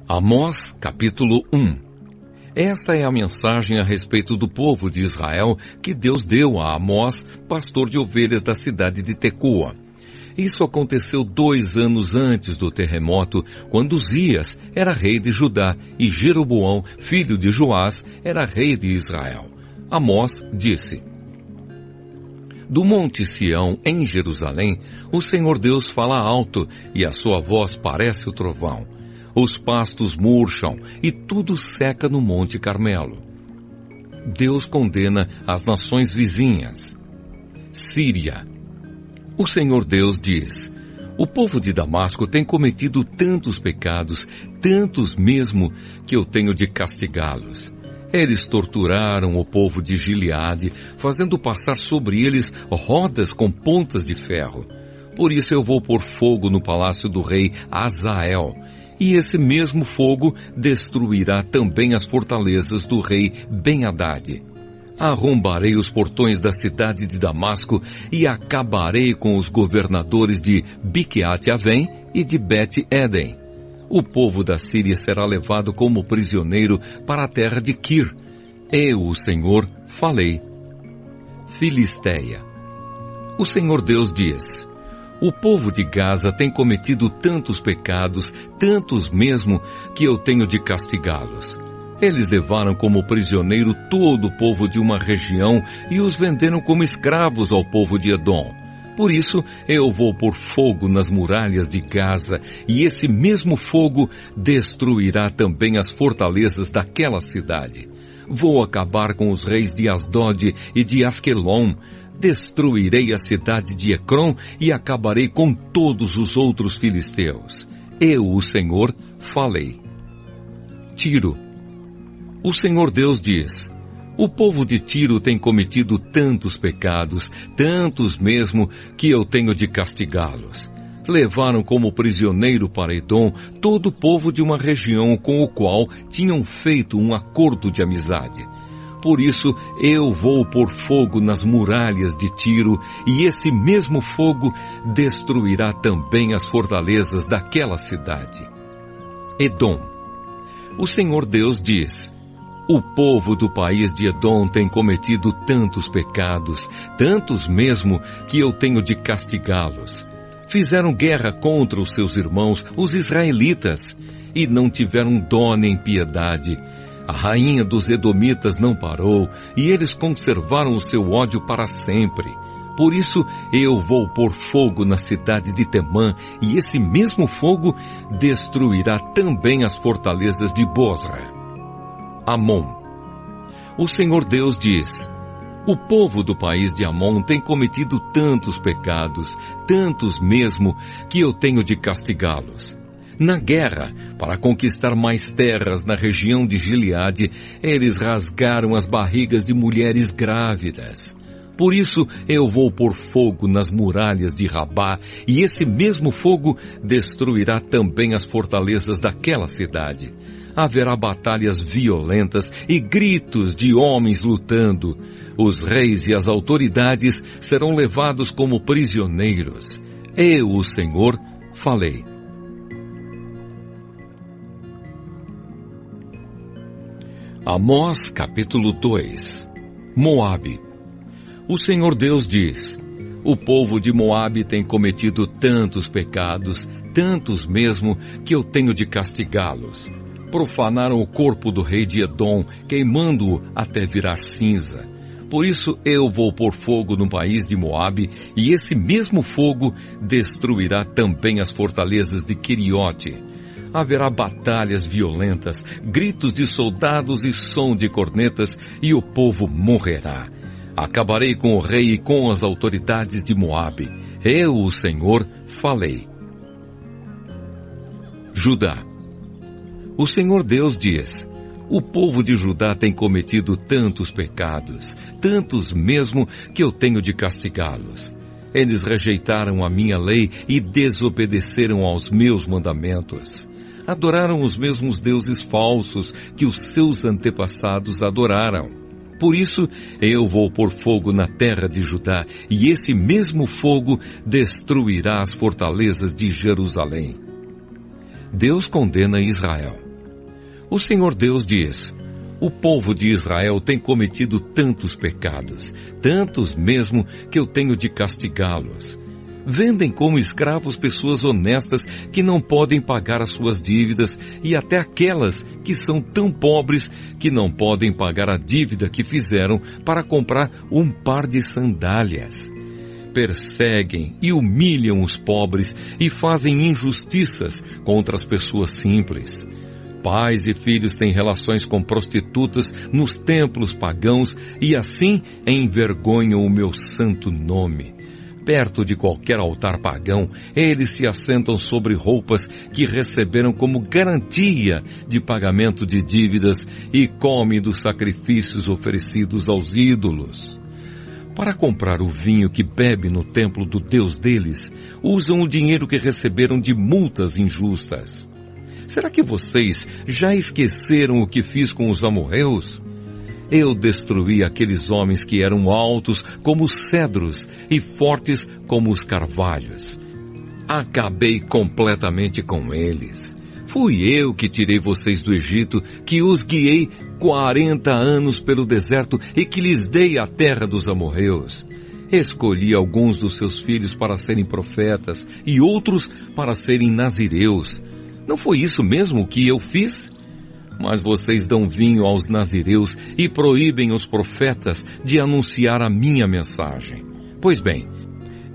Amós, capítulo 1. Esta é a mensagem a respeito do povo de Israel que Deus deu a Amós, pastor de ovelhas da cidade de Tecoa. Isso aconteceu 2 anos antes do terremoto, quando Uzias era rei de Judá e Jeroboão, filho de Joás, era rei de Israel. Amós disse: Do monte Sião, em Jerusalém, o Senhor Deus fala alto e a sua voz parece o trovão. Os pastos murcham e tudo seca no Monte Carmelo. Deus condena as nações vizinhas. Síria. O Senhor Deus diz: O povo de Damasco tem cometido tantos pecados, tantos mesmo, que eu tenho de castigá-los. Eles torturaram o povo de Gileade, fazendo passar sobre eles rodas com pontas de ferro. Por isso eu vou pôr fogo no palácio do rei Hazael, e esse mesmo fogo destruirá também as fortalezas do rei Ben-Hadad. Arrombarei os portões da cidade de Damasco e acabarei com os governadores de Biquiat-Avém e de Bet-Edem. O povo da Síria será levado como prisioneiro para a terra de Quir. Eu, o Senhor, falei. Filisteia. O Senhor Deus diz: O povo de Gaza tem cometido tantos pecados, tantos mesmo, que eu tenho de castigá-los. Eles levaram como prisioneiro todo o povo de uma região e os venderam como escravos ao povo de Edom. Por isso, eu vou pôr fogo nas muralhas de Gaza, e esse mesmo fogo destruirá também as fortalezas daquela cidade. Vou acabar com os reis de Asdod e de Asquelon. Destruirei a cidade de Ecrom e acabarei com todos os outros filisteus. Eu, o Senhor, falei. Tiro. O Senhor Deus diz: O povo de Tiro tem cometido tantos pecados, tantos mesmo, que eu tenho de castigá-los. Levaram como prisioneiro para Edom todo o povo de uma região com o qual tinham feito um acordo de amizade. Por isso eu vou pôr fogo nas muralhas de Tiro, e esse mesmo fogo destruirá também as fortalezas daquela cidade. Edom. O Senhor Deus diz: O povo do país de Edom tem cometido tantos pecados, tantos mesmo, que eu tenho de castigá-los. Fizeram guerra contra os seus irmãos, os israelitas, e não tiveram dó nem piedade. A rainha dos edomitas não parou, e eles conservaram o seu ódio para sempre. Por isso eu vou pôr fogo na cidade de Temã, e esse mesmo fogo destruirá também as fortalezas de Bosra. Amon. O Senhor Deus diz: O povo do país de Amon tem cometido tantos pecados, tantos mesmo, que eu tenho de castigá-los. Na guerra, para conquistar mais terras na região de Gileade, eles rasgaram as barrigas de mulheres grávidas. Por isso eu vou pôr fogo nas muralhas de Rabá, e esse mesmo fogo destruirá também as fortalezas daquela cidade. Haverá batalhas violentas e gritos de homens lutando. Os reis e as autoridades serão levados como prisioneiros. Eu, o Senhor, falei. Amós, capítulo 2. Moabe. O Senhor Deus diz: O povo de Moabe tem cometido tantos pecados, tantos mesmo, que eu tenho de castigá-los. Profanaram o corpo do rei de Edom, queimando-o até virar cinza. Por isso eu vou pôr fogo no país de Moabe, e esse mesmo fogo destruirá também as fortalezas de Queriote. Haverá batalhas violentas, gritos de soldados e som de cornetas, e o povo morrerá. Acabarei com o rei e com as autoridades de Moabe. Eu, o Senhor, falei. Judá. O Senhor Deus diz: O povo de Judá tem cometido tantos pecados, tantos mesmo, que eu tenho de castigá-los. Eles rejeitaram a minha lei e desobedeceram aos meus mandamentos. Adoraram os mesmos deuses falsos que os seus antepassados adoraram. Por isso, eu vou pôr fogo na terra de Judá, e esse mesmo fogo destruirá as fortalezas de Jerusalém. Deus condena Israel. O Senhor Deus diz: o povo de Israel tem cometido tantos pecados, tantos mesmo, que eu tenho de castigá-los. Vendem como escravos pessoas honestas que não podem pagar as suas dívidas e até aquelas que são tão pobres que não podem pagar a dívida que fizeram para comprar um par de sandálias. Perseguem e humilham os pobres e fazem injustiças contra as pessoas simples. Pais e filhos têm relações com prostitutas nos templos pagãos e assim envergonham o meu santo nome. Perto de qualquer altar pagão, eles se assentam sobre roupas que receberam como garantia de pagamento de dívidas e comem dos sacrifícios oferecidos aos ídolos. Para comprar o vinho que bebe no templo do Deus deles, usam o dinheiro que receberam de multas injustas. Será que vocês já esqueceram o que fiz com os amorreus? Eu destruí aqueles homens que eram altos como os cedros e fortes como os carvalhos. Acabei completamente com eles. Fui eu que tirei vocês do Egito, que os guiei 40 anos pelo deserto e que lhes dei a terra dos amorreus. Escolhi alguns dos seus filhos para serem profetas e outros para serem nazireus. Não foi isso mesmo que eu fiz? Mas vocês dão vinho aos nazireus e proíbem os profetas de anunciar a minha mensagem. Pois bem,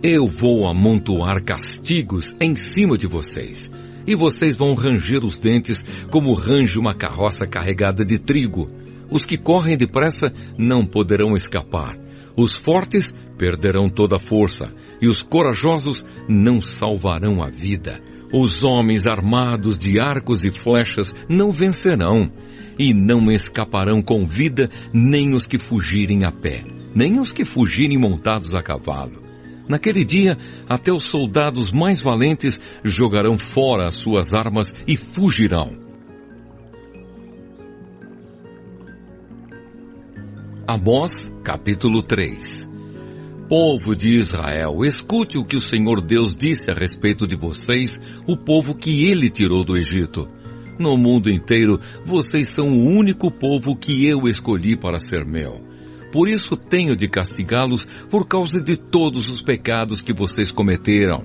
eu vou amontoar castigos em cima de vocês, e vocês vão ranger os dentes como range uma carroça carregada de trigo. Os que correm depressa não poderão escapar. Os fortes perderão toda a força, e os corajosos não salvarão a vida. Os homens armados de arcos e flechas não vencerão, e não escaparão com vida nem os que fugirem a pé, nem os que fugirem montados a cavalo. Naquele dia, até os soldados mais valentes jogarão fora as suas armas e fugirão. Amós, capítulo 3. Povo de Israel, escute o que o Senhor Deus disse a respeito de vocês, o povo que Ele tirou do Egito. No mundo inteiro, vocês são o único povo que eu escolhi para ser meu. Por isso tenho de castigá-los por causa de todos os pecados que vocês cometeram.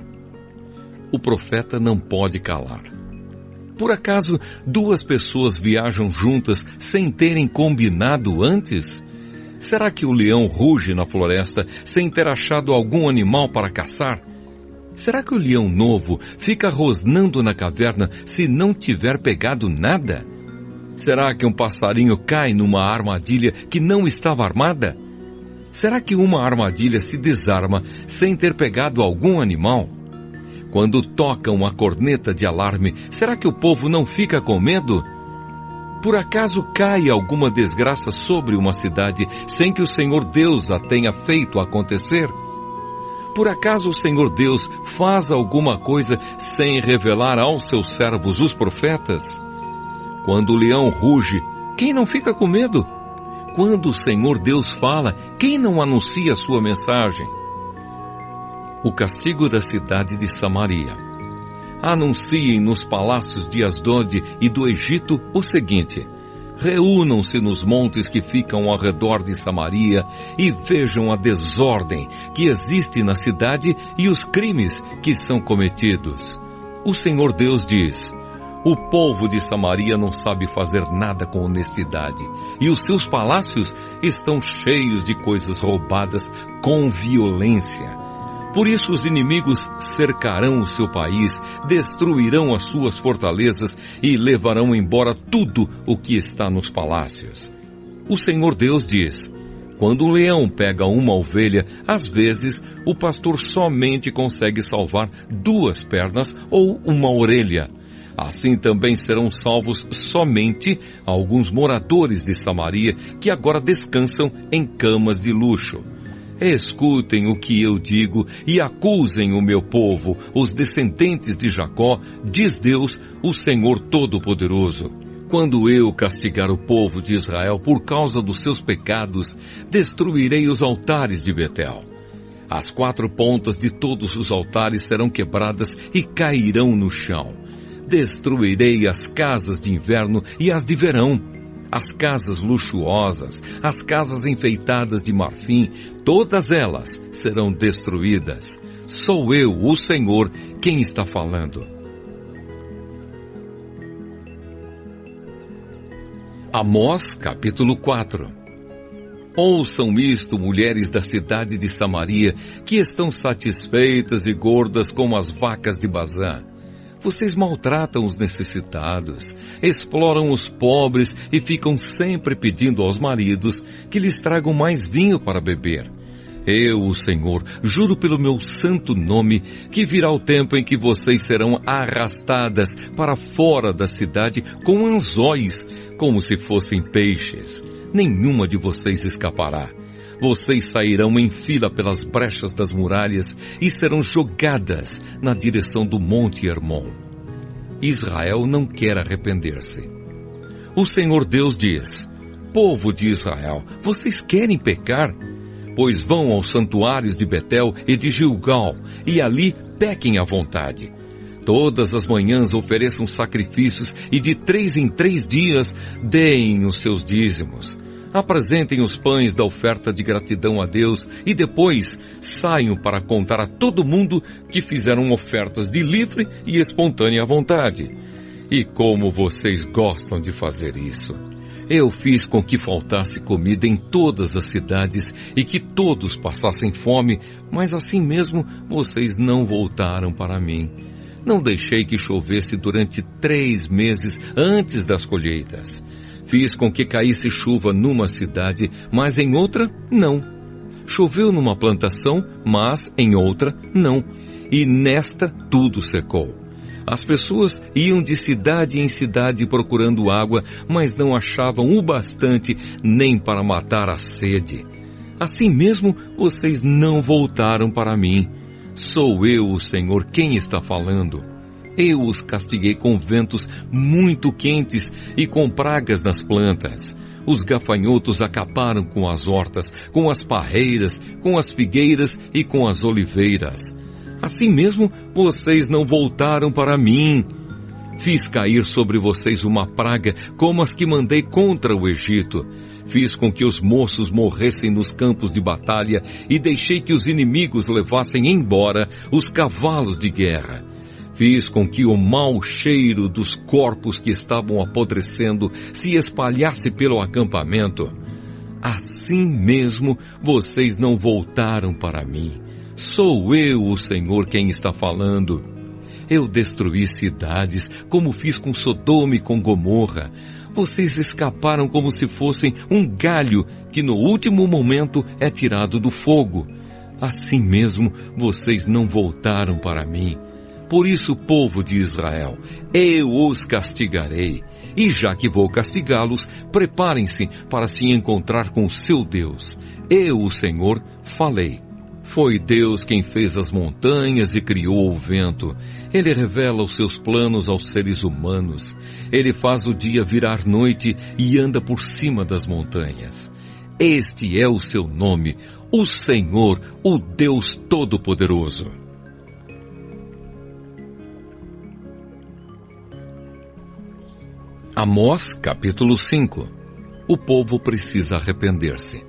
O profeta não pode calar. Por acaso, duas pessoas viajam juntas sem terem combinado antes? Será que o leão ruge na floresta sem ter achado algum animal para caçar? Será que o leão novo fica rosnando na caverna se não tiver pegado nada? Será que um passarinho cai numa armadilha que não estava armada? Será que uma armadilha se desarma sem ter pegado algum animal? Quando tocam a corneta de alarme, será que o povo não fica com medo? Por acaso cai alguma desgraça sobre uma cidade sem que o Senhor Deus a tenha feito acontecer? Por acaso o Senhor Deus faz alguma coisa sem revelar aos seus servos os profetas? Quando o leão ruge, quem não fica com medo? Quando o Senhor Deus fala, quem não anuncia a sua mensagem? O castigo da cidade de Samaria. Anunciem nos palácios de Asdod e do Egito o seguinte: reúnam-se nos montes que ficam ao redor de Samaria e vejam a desordem que existe na cidade e os crimes que são cometidos. O Senhor Deus diz: o povo de Samaria não sabe fazer nada com honestidade, e os seus palácios estão cheios de coisas roubadas com violência. Por isso os inimigos cercarão o seu país, destruirão as suas fortalezas e levarão embora tudo o que está nos palácios. O Senhor Deus diz: quando o leão pega uma ovelha, às vezes o pastor somente consegue salvar 2 pernas ou uma orelha. Assim também serão salvos somente alguns moradores de Samaria que agora descansam em camas de luxo. Escutem o que eu digo e acusem o meu povo, os descendentes de Jacó, diz Deus, o Senhor Todo-Poderoso. Quando eu castigar o povo de Israel por causa dos seus pecados, destruirei os altares de Betel. As 4 pontas de todos os altares serão quebradas e cairão no chão. Destruirei as casas de inverno e as de verão, as casas luxuosas, as casas enfeitadas de marfim, todas elas serão destruídas. Sou eu, o Senhor, quem está falando. Amós, capítulo 4. Ouçam isto, mulheres da cidade de Samaria, que estão satisfeitas e gordas como as vacas de Bazã. Vocês maltratam os necessitados, exploram os pobres e ficam sempre pedindo aos maridos que lhes tragam mais vinho para beber. Eu, o Senhor, juro pelo meu santo nome que virá o tempo em que vocês serão arrastadas para fora da cidade com anzóis, como se fossem peixes. Nenhuma de vocês escapará. Vocês sairão em fila pelas brechas das muralhas e serão jogadas na direção do Monte Hermon. Israel não quer arrepender-se. O Senhor Deus diz: povo de Israel, vocês querem pecar? Pois vão aos santuários de Betel e de Gilgal, e ali pequem à vontade. Todas as manhãs ofereçam sacrifícios e de 3 em 3 dias deem os seus dízimos. Apresentem os pães da oferta de gratidão a Deus e depois saiam para contar a todo mundo que fizeram ofertas de livre e espontânea vontade. E como vocês gostam de fazer isso! Eu fiz com que faltasse comida em todas as cidades e que todos passassem fome, mas assim mesmo vocês não voltaram para mim. Não deixei que chovesse durante 3 meses antes das colheitas. Fiz com que caísse chuva numa cidade, mas em outra, não. Choveu numa plantação, mas em outra, não. E nesta tudo secou. As pessoas iam de cidade em cidade procurando água, mas não achavam o bastante nem para matar a sede. Assim mesmo, vocês não voltaram para mim. Sou eu, o Senhor, quem está falando. Eu os castiguei com ventos muito quentes e com pragas nas plantas. Os gafanhotos acabaram com as hortas, com as parreiras, com as figueiras e com as oliveiras. Assim mesmo, vocês não voltaram para mim. Fiz cair sobre vocês uma praga como as que mandei contra o Egito. Fiz com que os moços morressem nos campos de batalha e deixei que os inimigos levassem embora os cavalos de guerra. Fiz com que o mau cheiro dos corpos que estavam apodrecendo se espalhasse pelo acampamento. Assim mesmo, vocês não voltaram para mim. Sou eu, o Senhor, quem está falando. Eu destruí cidades, como fiz com Sodoma e com Gomorra. Vocês escaparam como se fossem um galho que no último momento é tirado do fogo. Assim mesmo, vocês não voltaram para mim. Por isso, povo de Israel, eu os castigarei. E já que vou castigá-los, preparem-se para se encontrar com o seu Deus. Eu, o Senhor, falei. Foi Deus quem fez as montanhas e criou o vento. Ele revela os seus planos aos seres humanos. Ele faz o dia virar noite e anda por cima das montanhas. Este é o seu nome, o Senhor, o Deus Todo-Poderoso. Amós, capítulo 5. O povo precisa arrepender-se.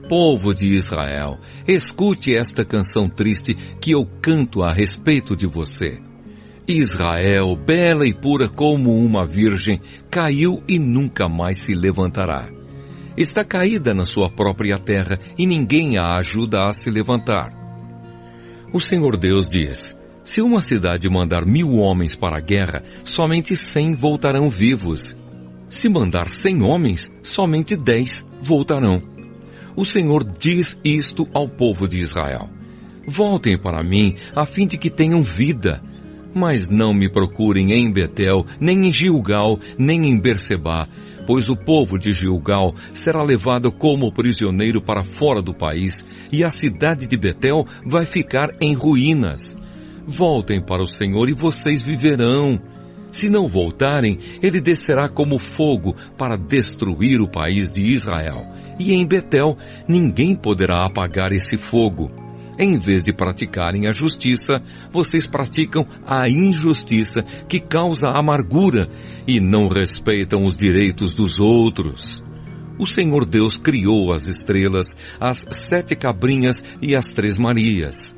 Povo de Israel, escute esta canção triste que eu canto a respeito de você. Israel, bela e pura como uma virgem, caiu e nunca mais se levantará. Está caída na sua própria terra e ninguém a ajuda a se levantar. O Senhor Deus diz: se uma cidade mandar 1000 homens para a guerra, somente 100 voltarão vivos. Se mandar 100 homens, somente 10 voltarão. O Senhor diz isto ao povo de Israel: voltem para mim, a fim de que tenham vida. Mas não me procurem em Betel, nem em Gilgal, nem em Bersebá, pois o povo de Gilgal será levado como prisioneiro para fora do país, e a cidade de Betel vai ficar em ruínas. Voltem para o Senhor e vocês viverão. Se não voltarem, ele descerá como fogo para destruir o país de Israel. E em Betel ninguém poderá apagar esse fogo. Em vez de praticarem a justiça, vocês praticam a injustiça, que causa amargura, e não respeitam os direitos dos outros. O Senhor Deus criou as estrelas, as 7 cabrinhas e as 3 Marias.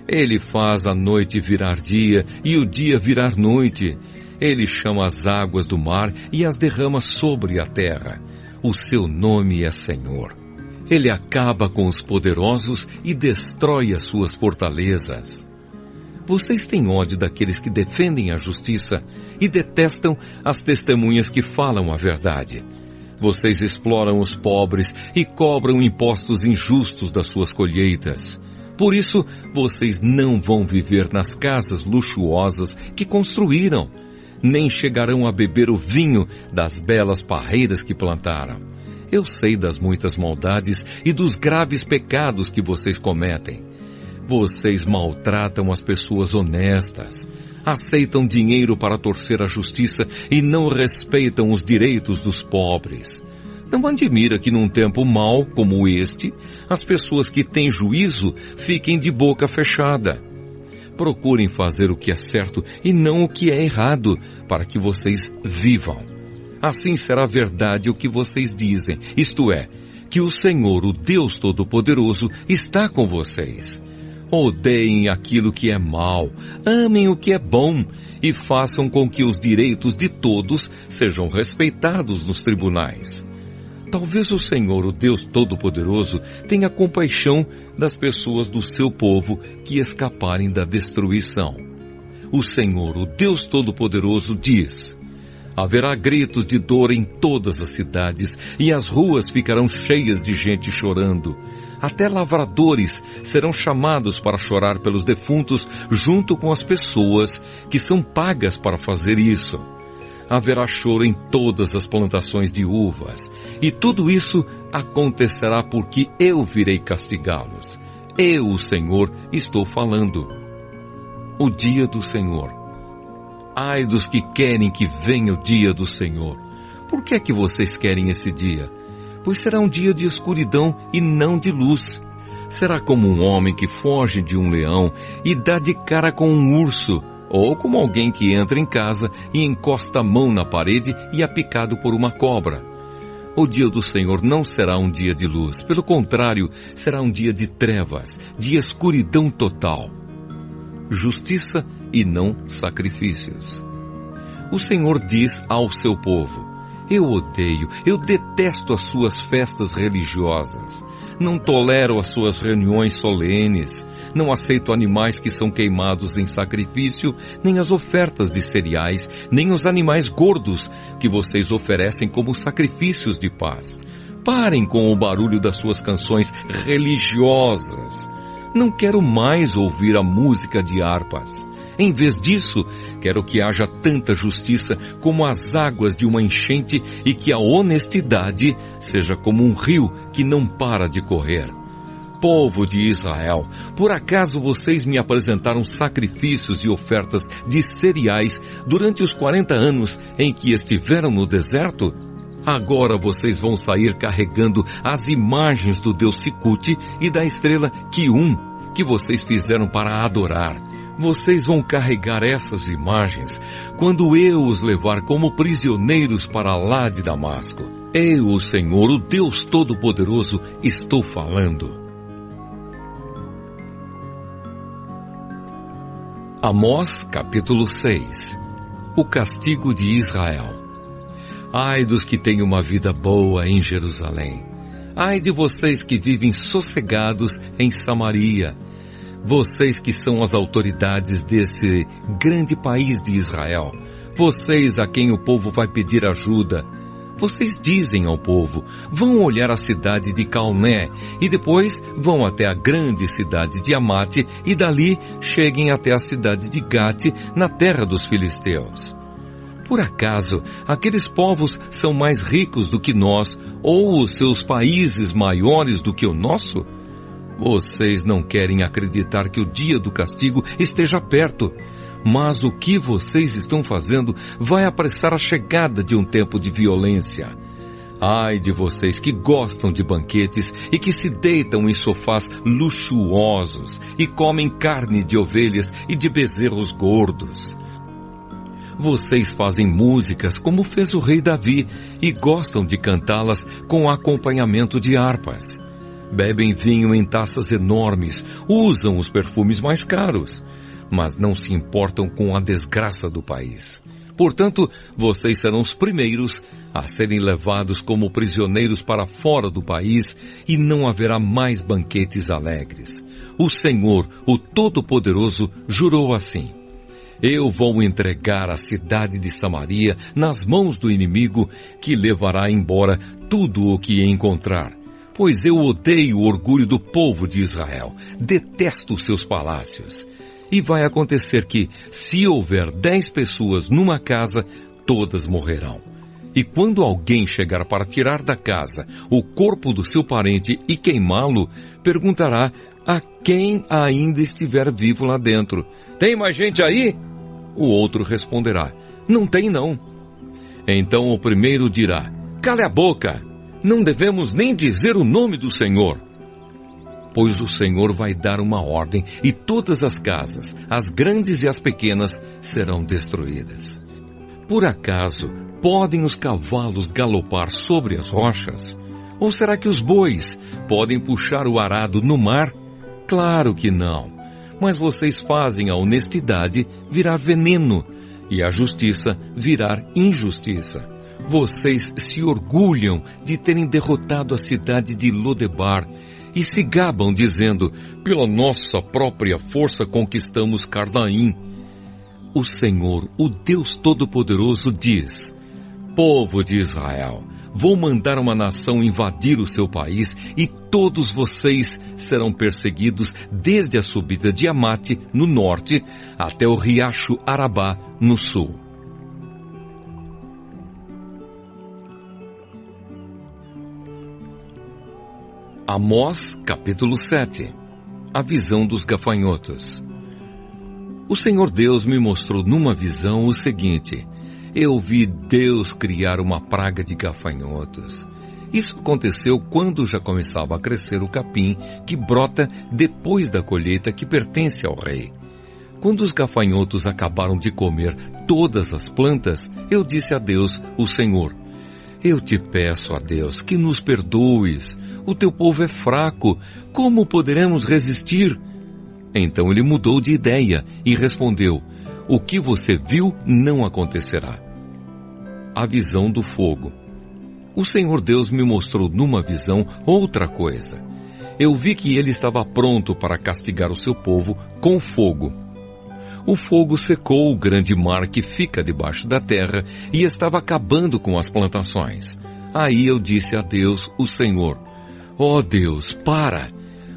Ele faz a noite virar dia e o dia virar noite. Ele chama as águas do mar e as derrama sobre a terra. O seu nome é Senhor. Ele acaba com os poderosos e destrói as suas fortalezas. Vocês têm ódio daqueles que defendem a justiça e detestam as testemunhas que falam a verdade. Vocês exploram os pobres e cobram impostos injustos das suas colheitas. Por isso, vocês não vão viver nas casas luxuosas que construíram, nem chegarão a beber o vinho das belas parreiras que plantaram. Eu sei das muitas maldades e dos graves pecados que vocês cometem. Vocês maltratam as pessoas honestas, aceitam dinheiro para torcer a justiça e não respeitam os direitos dos pobres. Não admira que num tempo mau como este, as pessoas que têm juízo fiquem de boca fechada. Procurem fazer o que é certo e não o que é errado, para que vocês vivam. Assim será verdade o que vocês dizem, isto é, que o Senhor, o Deus Todo-Poderoso, está com vocês. Odeiem aquilo que é mal, amem o que é bom e façam com que os direitos de todos sejam respeitados nos tribunais. Talvez o Senhor, o Deus Todo-Poderoso, tenha compaixão das pessoas do seu povo que escaparem da destruição. O Senhor, o Deus Todo-Poderoso, diz: haverá gritos de dor em todas as cidades e as ruas ficarão cheias de gente chorando. Até lavradores serão chamados para chorar pelos defuntos junto com as pessoas que são pagas para fazer isso. Haverá choro em todas as plantações de uvas, e tudo isso acontecerá porque eu virei castigá-los. Eu, o Senhor, estou falando. O dia do Senhor. Ai dos que querem que venha o dia do Senhor. Por que é que vocês querem esse dia? Pois será um dia de escuridão e não de luz. Será como um homem que foge de um leão e dá de cara com um urso, ou como alguém que entra em casa e encosta a mão na parede e é picado por uma cobra. O dia do Senhor não será um dia de luz, pelo contrário, será um dia de trevas, de escuridão total. Justiça e não sacrifícios. O Senhor diz ao seu povo: eu detesto as suas festas religiosas, não tolero as suas reuniões solenes, não aceito animais que são queimados em sacrifício, nem as ofertas de cereais, nem os animais gordos que vocês oferecem como sacrifícios de paz. Parem com o barulho das suas canções religiosas. Não quero mais ouvir a música de harpas. Em vez disso, quero que haja tanta justiça como as águas de uma enchente e que a honestidade seja como um rio que não para de correr. Povo de Israel, por acaso vocês me apresentaram sacrifícios e ofertas de cereais durante os 40 anos em que estiveram no deserto? Agora vocês vão sair carregando as imagens do deus Sicute e da estrela Quium que vocês fizeram para adorar. Vocês vão carregar essas imagens quando eu os levar como prisioneiros para lá de Damasco. Eu, o Senhor, o Deus Todo-Poderoso, estou falando. Amós, capítulo 6. O castigo de Israel. Ai dos que têm uma vida boa em Jerusalém. Ai de vocês que vivem sossegados em Samaria. Vocês que são as autoridades desse grande país de Israel. Vocês a quem o povo vai pedir ajuda. Vocês dizem ao povo: vão olhar a cidade de Calné e depois vão até a grande cidade de Amate e dali cheguem até a cidade de Gate, na terra dos filisteus. Por acaso, aqueles povos são mais ricos do que nós, ou os seus países maiores do que o nosso? Vocês não querem acreditar que o dia do castigo esteja perto, mas o que vocês estão fazendo vai apressar a chegada de um tempo de violência. Ai de vocês que gostam de banquetes e que se deitam em sofás luxuosos e comem carne de ovelhas e de bezerros gordos. Vocês fazem músicas como fez o rei Davi e gostam de cantá-las com acompanhamento de harpas. Bebem vinho em taças enormes, usam os perfumes mais caros, mas não se importam com a desgraça do país. Portanto, vocês serão os primeiros a serem levados como prisioneiros para fora do país e não haverá mais banquetes alegres. O Senhor, o Todo-Poderoso, jurou assim: eu vou entregar a cidade de Samaria nas mãos do inimigo, que levará embora tudo o que encontrar. Pois eu odeio o orgulho do povo de Israel, detesto os seus palácios. E vai acontecer que, se houver 10 pessoas numa casa, todas morrerão. E quando alguém chegar para tirar da casa o corpo do seu parente e queimá-lo, perguntará a quem ainda estiver vivo lá dentro: tem mais gente aí? O outro responderá: não tem não. Então o primeiro dirá: cale a boca, não devemos nem dizer o nome do Senhor. Pois o Senhor vai dar uma ordem e todas as casas, as grandes e as pequenas, serão destruídas. Por acaso podem os cavalos galopar sobre as rochas? Ou será que os bois podem puxar o arado no mar? Claro que não. Mas vocês fazem a honestidade virar veneno e a justiça virar injustiça. Vocês se orgulham de terem derrotado a cidade de Lodebar e se gabam dizendo: pela nossa própria força conquistamos Carnaim. O Senhor, o Deus Todo-Poderoso, diz: povo de Israel, vou mandar uma nação invadir o seu país e todos vocês serão perseguidos desde a subida de Amate, no norte, até o riacho Arabá, no sul. Amós, capítulo 7. A visão dos gafanhotos. O Senhor Deus me mostrou numa visão o seguinte: eu vi Deus criar uma praga de gafanhotos. Isso aconteceu quando já começava a crescer o capim que brota depois da colheita que pertence ao rei. Quando os gafanhotos acabaram de comer todas as plantas, eu disse a Deus, o Senhor: eu te peço, a Deus, que nos perdoes. O teu povo é fraco, como poderemos resistir? Então ele mudou de ideia e respondeu: o que você viu não acontecerá. A visão do fogo. O Senhor Deus me mostrou numa visão outra coisa. Eu vi que ele estava pronto para castigar o seu povo com fogo. O fogo secou o grande mar que fica debaixo da terra e estava acabando com as plantações. Aí eu disse a Deus, o Senhor: ó Deus, para!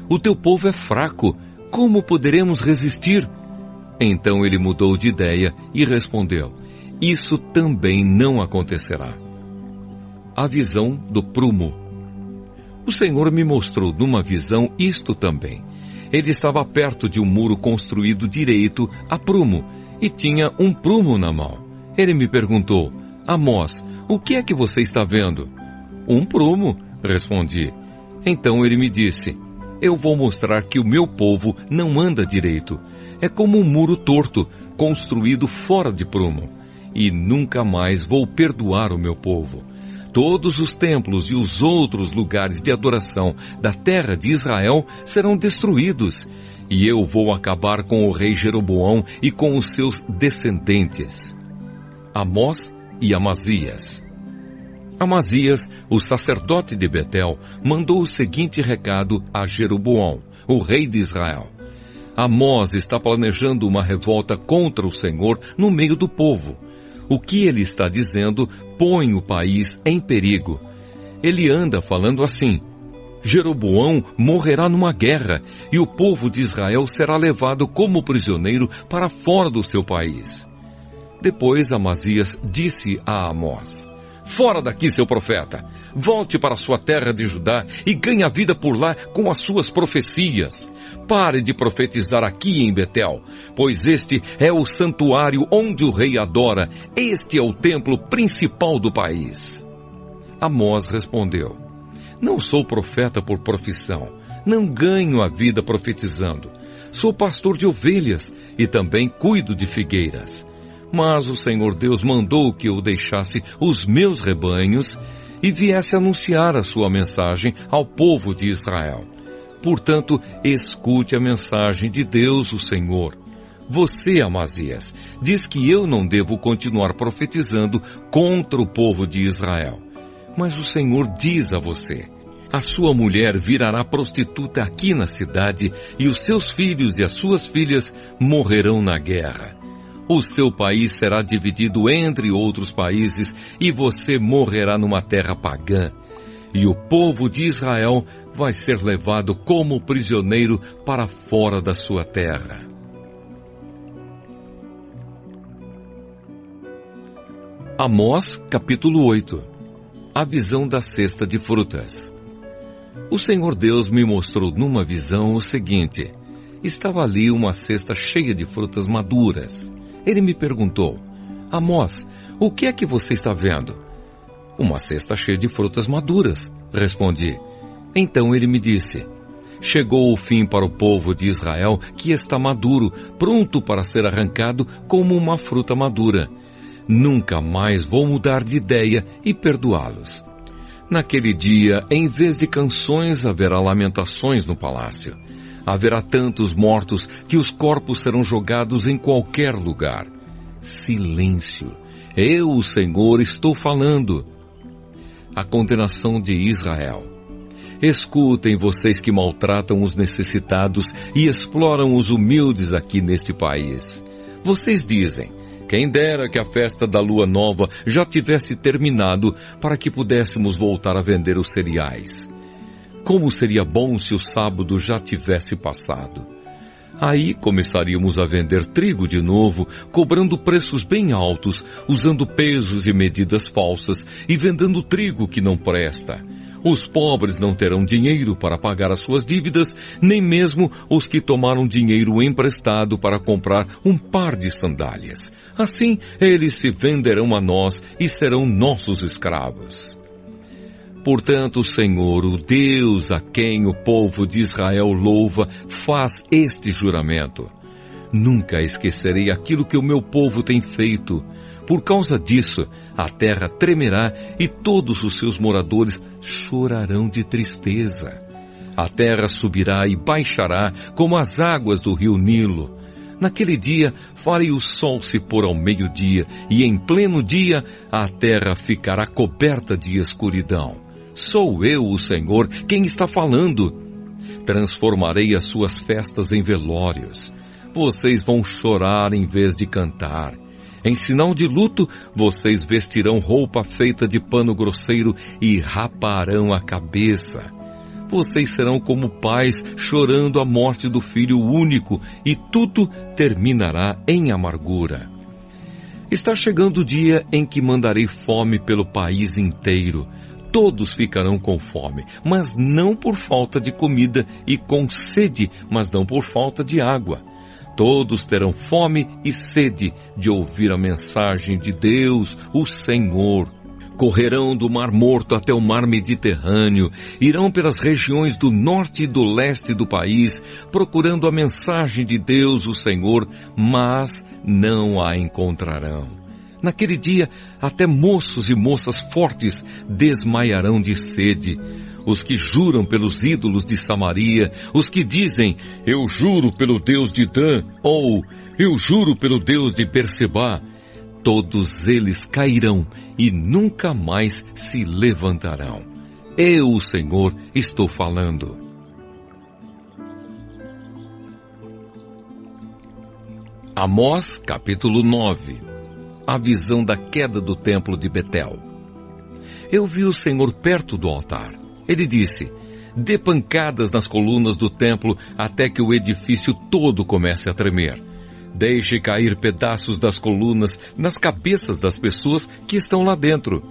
O teu povo é fraco, como poderemos resistir? Então ele mudou de ideia e respondeu: isso também não acontecerá. A visão do prumo. O Senhor me mostrou numa visão isto também. Ele estava perto de um muro construído direito a prumo e tinha um prumo na mão. Ele me perguntou: Amós, o que é que você está vendo? Um prumo, respondi. Então ele me disse: eu vou mostrar que o meu povo não anda direito. É como um muro torto, construído fora de prumo. E nunca mais vou perdoar o meu povo. Todos os templos e os outros lugares de adoração da terra de Israel serão destruídos. E eu vou acabar com o rei Jeroboão e com os seus descendentes. Amós e Amazias. Amazias, o sacerdote de Betel, mandou o seguinte recado a Jeroboão, o rei de Israel: Amós está planejando uma revolta contra o Senhor no meio do povo. O que ele está dizendo põe o país em perigo. Ele anda falando assim: Jeroboão morrerá numa guerra e o povo de Israel será levado como prisioneiro para fora do seu país. Depois Amazias disse a Amós: fora daqui, seu profeta! Volte para sua terra de Judá e ganhe a vida por lá com as suas profecias. Pare de profetizar aqui em Betel, pois este é o santuário onde o rei adora. Este é o templo principal do país. Amós respondeu: Não sou profeta por profissão, não ganho a vida profetizando. Sou pastor de ovelhas e também cuido de figueiras. Mas o Senhor Deus mandou que eu deixasse os meus rebanhos e viesse anunciar a sua mensagem ao povo de Israel. Portanto, escute a mensagem de Deus, o Senhor. Você, Amazias, diz que eu não devo continuar profetizando contra o povo de Israel. Mas o Senhor diz a você: a sua mulher virará prostituta aqui na cidade e os seus filhos e as suas filhas morrerão na guerra. O seu país será dividido entre outros países e você morrerá numa terra pagã. E o povo de Israel vai ser levado como prisioneiro para fora da sua terra. Amós, capítulo 8. A visão da cesta de frutas. O Senhor Deus me mostrou numa visão o seguinte: estava ali uma cesta cheia de frutas maduras. Ele me perguntou: Amós, o que é que você está vendo? Uma cesta cheia de frutas maduras, respondi. Então ele me disse: chegou o fim para o povo de Israel, que está maduro, pronto para ser arrancado como uma fruta madura. Nunca mais vou mudar de ideia e perdoá-los. Naquele dia, em vez de canções, haverá lamentações no palácio. Haverá tantos mortos que os corpos serão jogados em qualquer lugar. Silêncio. Eu, o Senhor, estou falando. A condenação de Israel. Escutem, vocês que maltratam os necessitados e exploram os humildes aqui neste país. Vocês dizem: quem dera que a festa da lua nova já tivesse terminado para que pudéssemos voltar a vender os cereais. Como seria bom se o sábado já tivesse passado. Aí começaríamos a vender trigo de novo, cobrando preços bem altos, usando pesos e medidas falsas e vendendo trigo que não presta. Os pobres não terão dinheiro para pagar as suas dívidas, nem mesmo os que tomaram dinheiro emprestado para comprar um par de sandálias. Assim, eles se venderão a nós e serão nossos escravos. Portanto, o Senhor, o Deus a quem o povo de Israel louva, faz este juramento: nunca esquecerei aquilo que o meu povo tem feito. Por causa disso, a terra tremerá e todos os seus moradores chorarão de tristeza. A terra subirá e baixará como as águas do rio Nilo. Naquele dia, farei o sol se pôr ao meio-dia, e em pleno dia a terra ficará coberta de escuridão. Sou eu, o Senhor, quem está falando. Transformarei as suas festas em velórios. Vocês vão chorar em vez de cantar. Em sinal de luto, vocês vestirão roupa feita de pano grosseiro e raparão a cabeça. Vocês serão como pais chorando a morte do filho único, e tudo terminará em amargura. Está chegando o dia em que mandarei fome pelo país inteiro. Todos ficarão com fome, mas não por falta de comida, e com sede, mas não por falta de água. Todos terão fome e sede de ouvir a mensagem de Deus, o Senhor. Correrão do Mar Morto até o Mar Mediterrâneo, irão pelas regiões do norte e do leste do país, procurando a mensagem de Deus, o Senhor, mas não a encontrarão. Naquele dia, até moços e moças fortes desmaiarão de sede. Os que juram pelos ídolos de Samaria, os que dizem: eu juro pelo Deus de Dan, ou eu juro pelo Deus de Berseba, todos eles cairão e nunca mais se levantarão. Eu, o Senhor, estou falando. Amós, capítulo 9. A visão da queda do templo de Betel. Eu vi o Senhor perto do altar. Ele disse: dê pancadas nas colunas do templo até que o edifício todo comece a tremer. Deixe cair pedaços das colunas nas cabeças das pessoas que estão lá dentro.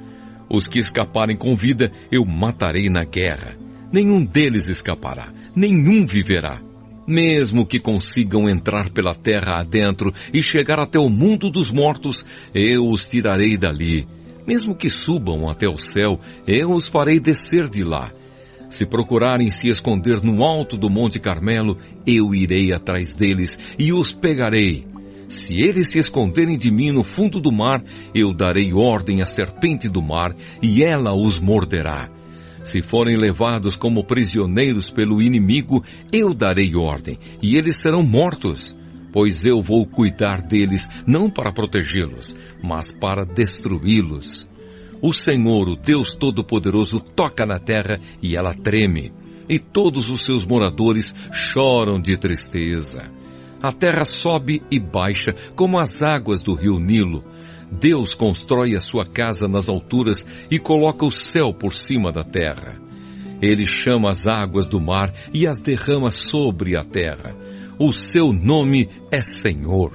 Os que escaparem com vida eu matarei na guerra. Nenhum deles escapará, nenhum viverá. Mesmo que consigam entrar pela terra adentro e chegar até o mundo dos mortos, eu os tirarei dali. Mesmo que subam até o céu, eu os farei descer de lá. Se procurarem se esconder no alto do Monte Carmelo, eu irei atrás deles e os pegarei. Se eles se esconderem de mim no fundo do mar, eu darei ordem à serpente do mar, e ela os morderá. Se forem levados como prisioneiros pelo inimigo, eu darei ordem, e eles serão mortos. Pois eu vou cuidar deles, não para protegê-los, mas para destruí-los. O Senhor, o Deus Todo-Poderoso, toca na terra e ela treme, e todos os seus moradores choram de tristeza. A terra sobe e baixa como as águas do rio Nilo. Deus constrói a sua casa nas alturas e coloca o céu por cima da terra. Ele chama as águas do mar e as derrama sobre a terra. O seu nome é Senhor.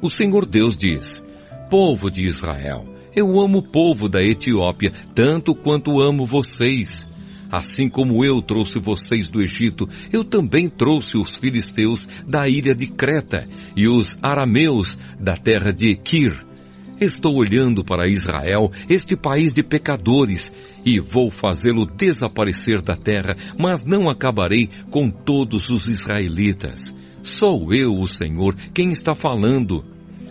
O Senhor Deus diz: povo de Israel, eu amo o povo da Etiópia tanto quanto amo vocês. Assim como eu trouxe vocês do Egito, eu também trouxe os filisteus da ilha de Creta e os arameus da terra de Quir. Estou olhando para Israel, este país de pecadores, e vou fazê-lo desaparecer da terra, mas não acabarei com todos os israelitas. Sou eu, o Senhor, quem está falando.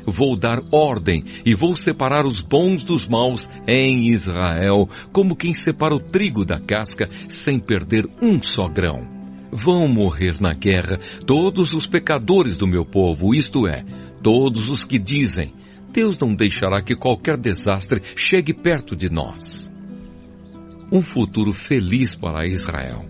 Vou dar ordem e vou separar os bons dos maus em Israel, como quem separa o trigo da casca sem perder um só grão. Vão morrer na guerra todos os pecadores do meu povo, isto é, todos os que dizem: Deus não deixará que qualquer desastre chegue perto de nós. Um futuro feliz para Israel.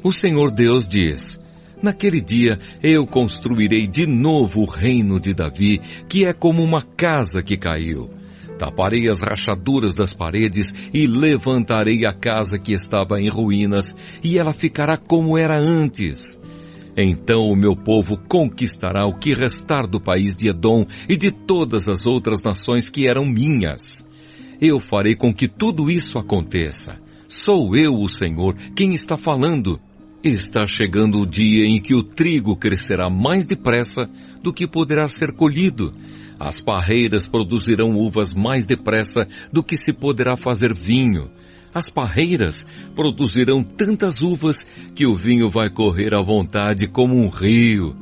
O Senhor Deus diz: naquele dia eu construirei de novo o reino de Davi, que é como uma casa que caiu. Taparei as rachaduras das paredes e levantarei a casa que estava em ruínas, e ela ficará como era antes. Então o meu povo conquistará o que restar do país de Edom e de todas as outras nações que eram minhas. Eu farei com que tudo isso aconteça. Sou eu, o Senhor, quem está falando. Está chegando o dia em que o trigo crescerá mais depressa do que poderá ser colhido. As parreiras produzirão uvas mais depressa do que se poderá fazer vinho. As parreiras produzirão tantas uvas que o vinho vai correr à vontade como um rio.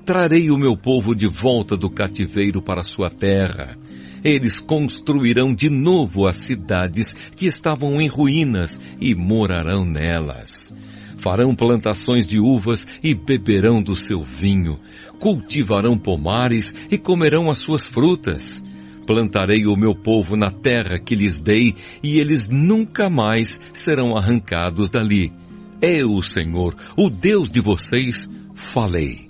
Trarei o meu povo de volta do cativeiro para sua terra. Eles construirão de novo as cidades que estavam em ruínas e morarão nelas. Farão plantações de uvas e beberão do seu vinho. Cultivarão pomares e comerão as suas frutas. Plantarei o meu povo na terra que lhes dei, e eles nunca mais serão arrancados dali. Eu, o Senhor, o Deus de vocês, falei.